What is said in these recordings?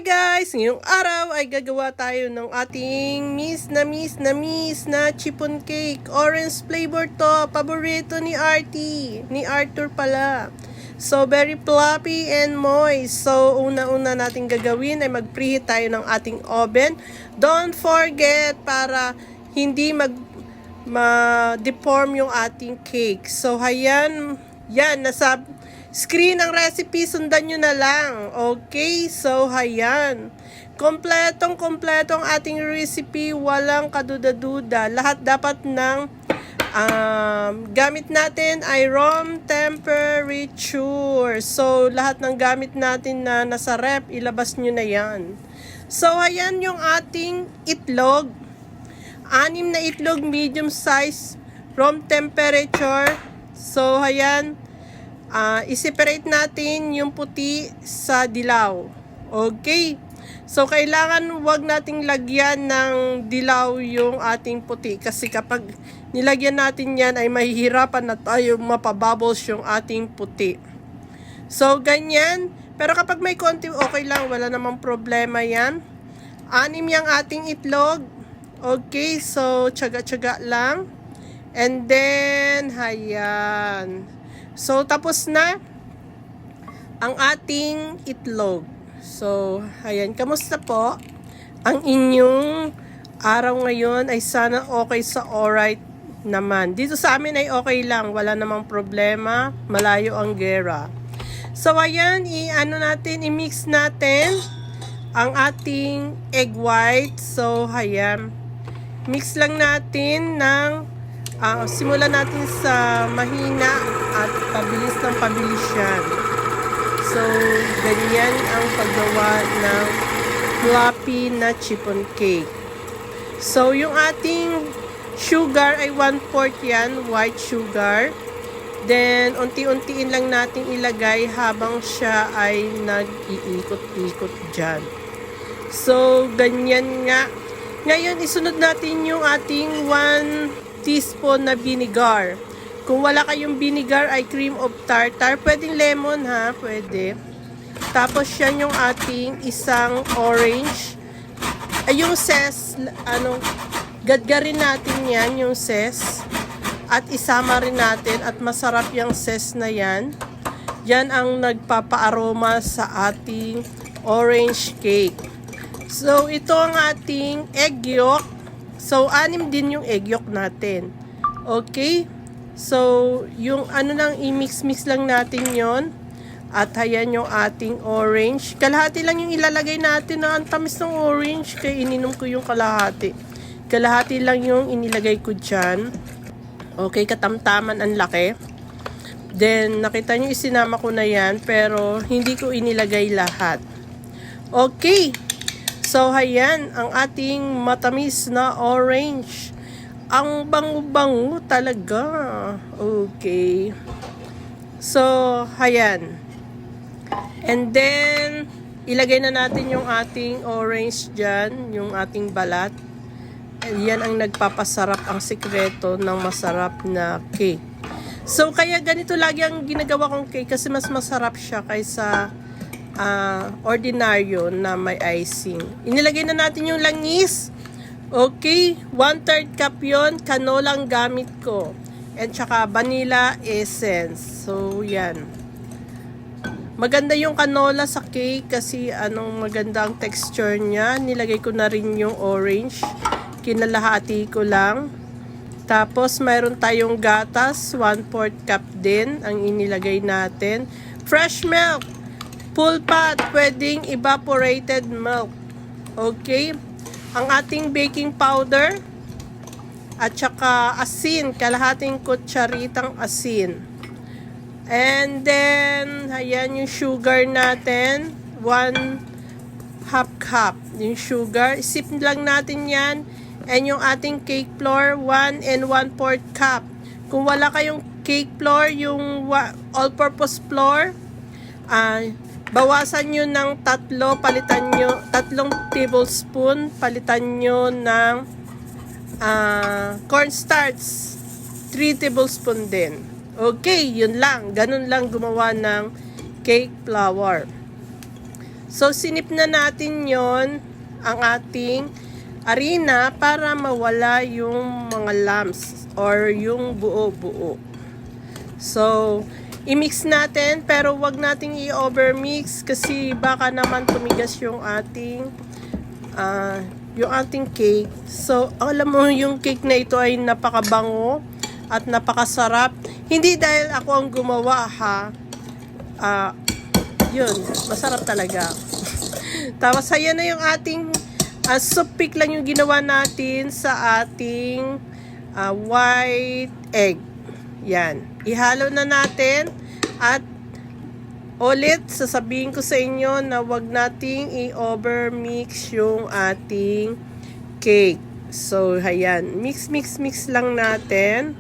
Hi guys! Ngayong araw ay gagawa tayo ng ating miss na chiffon cake. Orange flavor to. Paborito ni Artie. Ni Arthur pala. So, very fluffy and moist. So, una-una natin gagawin ay mag-preheat tayo ng ating oven. Don't forget para hindi ma-deform yung ating cake. So, ayan. Yan, nasa screen ang recipe, sundan nyo na lang. Okay, so ayan. Kompletong-kompleto ang ating recipe, walang kaduda-duda. Lahat dapat ng gamit natin ay room temperature. So, lahat ng gamit natin na nasa rep, ilabas nyo na yan. So, ayan yung ating itlog. 6 na itlog, medium size, room temperature. So, ayan. I-separate natin yung puti sa dilaw. Okay? So, kailangan wag nating lagyan ng dilaw yung ating puti. Kasi kapag nilagyan natin yan, ay mahihirapan na tayo mapabubbles yung ating puti. So, ganyan. Pero kapag may konti, okay lang. Wala namang problema yan. 6 yung ating itlog. Okay? So, tsaga-tsaga lang. And then, hayan. So, tapos na ang ating itlog. So, ayan. Kamusta po? Ang inyong araw ngayon ay sana okay sa alright naman. Dito sa amin ay okay lang. Wala namang problema. Malayo ang gera. So, ayan. I-mix natin ang ating egg white. So, ayan. Mix lang natin ng simulan natin sa mahina at pabilis ng pabilis yan. So, ganyan ang paggawa ng fluffy na chiffon cake. So, yung ating sugar ay 1/4 yan, white sugar. Then, unti-untiin lang natin ilagay habang siya ay nag-iikot-ikot dyan. So, ganyan nga. Ngayon, isunod natin yung ating 1 teaspoon na vinegar. Kung wala kayong vinegar ay cream of tartar. Pwedeng lemon ha, pwede. Tapos yan yung ating isang orange. Ay yung zest, gadgarin natin yan, yung zest. At isama rin natin at masarap yung zest na yan. Yan ang nagpapa-aroma sa ating orange cake. So ito ang ating egg yolk. So, 6 din yung egg yolk natin. Okay? So, yung i-mix-mix lang natin yon. At ayan yung ating orange. Kalahati lang yung ilalagay natin na ang tamis ng orange. Kaya ininom ko yung kalahati. Kalahati lang yung inilagay ko dyan. Okay, katamtaman ang laki. Then, nakita nyo isinama ko na yan. Pero, hindi ko inilagay lahat. Okay. So, ayan, ang ating matamis na orange. Ang bango-bango talaga. Okay. So, ayan. And then, ilagay na natin yung ating orange dyan, yung ating balat. And yan ang nagpapasarap, ang sikreto ng masarap na cake. So, kaya ganito lagi ang ginagawa kong cake kasi mas masarap siya kaysa ordinaryo na may icing. Inilagay na natin yung langis. Okay, 1/3 cup yon, canola ang gamit ko. And saka vanilla essence. So, yan. Maganda yung canola sa cake kasi maganda ang texture niya. Nilagay ko na rin yung orange. Kinalahati ko lang. Tapos, mayroon tayong gatas. 1/4 cup din ang inilagay natin. Fresh milk. Full pot, pwedeng evaporated milk. Okay? Ang ating baking powder at saka asin, kalahating kutsaritang asin. And then, ayan yung sugar natin, 1/2 cup. Yung sugar, isip lang natin yan. And yung ating cake flour, 1 1/4 cup. Kung wala kayong cake flour, yung all-purpose flour, bawasan nyo ng 3 tablespoon, palitan nyo ng cornstarch, 3 tablespoon din. Okay, yun lang. Ganun lang gumawa ng cake flour. So, sinip na natin yon ang ating harina para mawala yung mga lumps or yung buo-buo. So, i-mix natin pero wag nating i-overmix kasi baka naman tumigas yung ating cake. So, alam mo yung cake na ito ay napakabango at napakasarap. Hindi dahil ako ang gumawa ha. Yun, masarap talaga. Tapos, ayan na yung ating soup pick lang yung ginawa natin sa ating white egg. Yan. Ihalo na natin at ulit sasabihin ko sa inyo na wag nating i-overmix yung ating cake. So, ayan. Mix lang natin.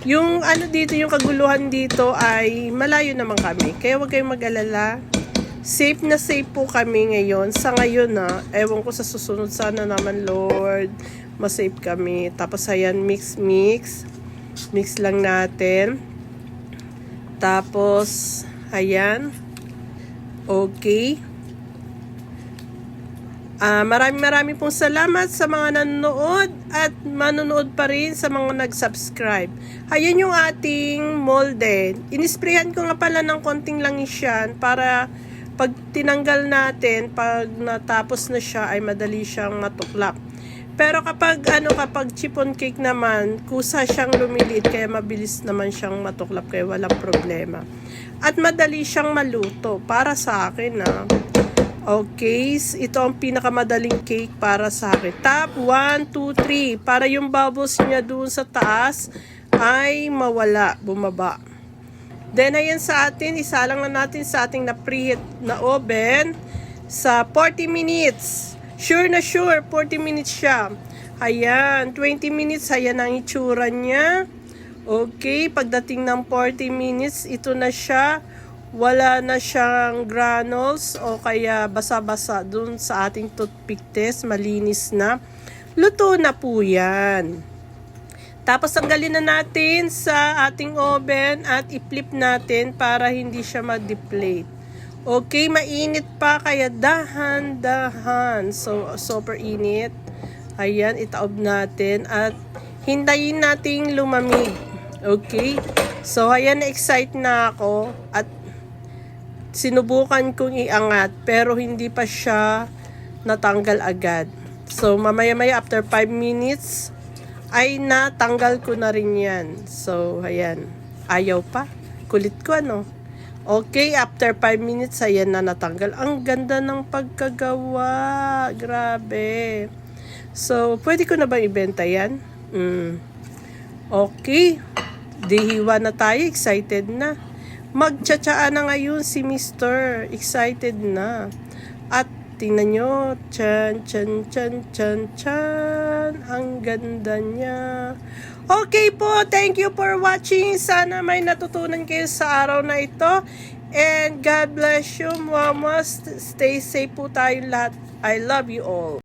Yung dito, yung kaguluhan dito ay malayo naman kami. Kaya wag kayong mag-alala. Safe na safe po kami ngayon. Sa ngayon ewan ko sa susunod sana naman Lord, ma-safe kami. Tapos ayan, mix lang natin. Tapos ayan. Okay. Maraming pong salamat sa mga nanonood at manonood pa rin sa mga nag-subscribe. Ayan yung ating molde. Inisprayan ko nga pala ng konting langis yan para pag tinanggal natin, pag natapos na siya ay madali siyang matuklap. Pero kapag chiffon cake naman, kusa siyang lumiliit kaya mabilis naman siyang matuklap kaya walang problema. At madali siyang maluto para sa akin Okay, ito ang pinakamadaling cake para sa akin. Top 1, 2, 3 para yung bubbles niya doon sa taas ay mawala, bumaba. Then ayan sa atin, isalang na natin sa ating na-preheat na oven sa 40 minutes. Sure na sure, 40 minutes siya. Ayan, 20 minutes, ayan ang itsura niya. Okay, pagdating ng 40 minutes, ito na siya. Wala na siyang granules o kaya basa-basa dun sa ating toothpick test. Malinis na. Luto na po yan. Tapos tanggalin na natin sa ating oven at i-flip natin para hindi siya ma-deflate. Okay, mainit pa kaya dahan-dahan. So, super init. Ayan, itaob natin at hintayin nating lumamig. Okay? So, ayan, na-excite na ako at sinubukan kong iangat pero hindi pa siya natanggal agad. So, mamaya-maya after 5 minutes ay natanggal ko na rin yan. So, ayan. Ayaw pa. Kulit ko, Okay, after 5 minutes, ayan na natanggal. Ang ganda ng pagkagawa. Grabe. So, pwede ko na bang ibenta yan? Okay. Dihiwa na tayo. Excited na. Magtsatsaa na ngayon si Mr. Excited na. At tingnan nyo. Chan. Ang ganda niya. Okay po. Thank you for watching. Sana may natutunan kayo sa araw na ito. And God bless you, mama. Stay safe po tayong lahat. I love you all.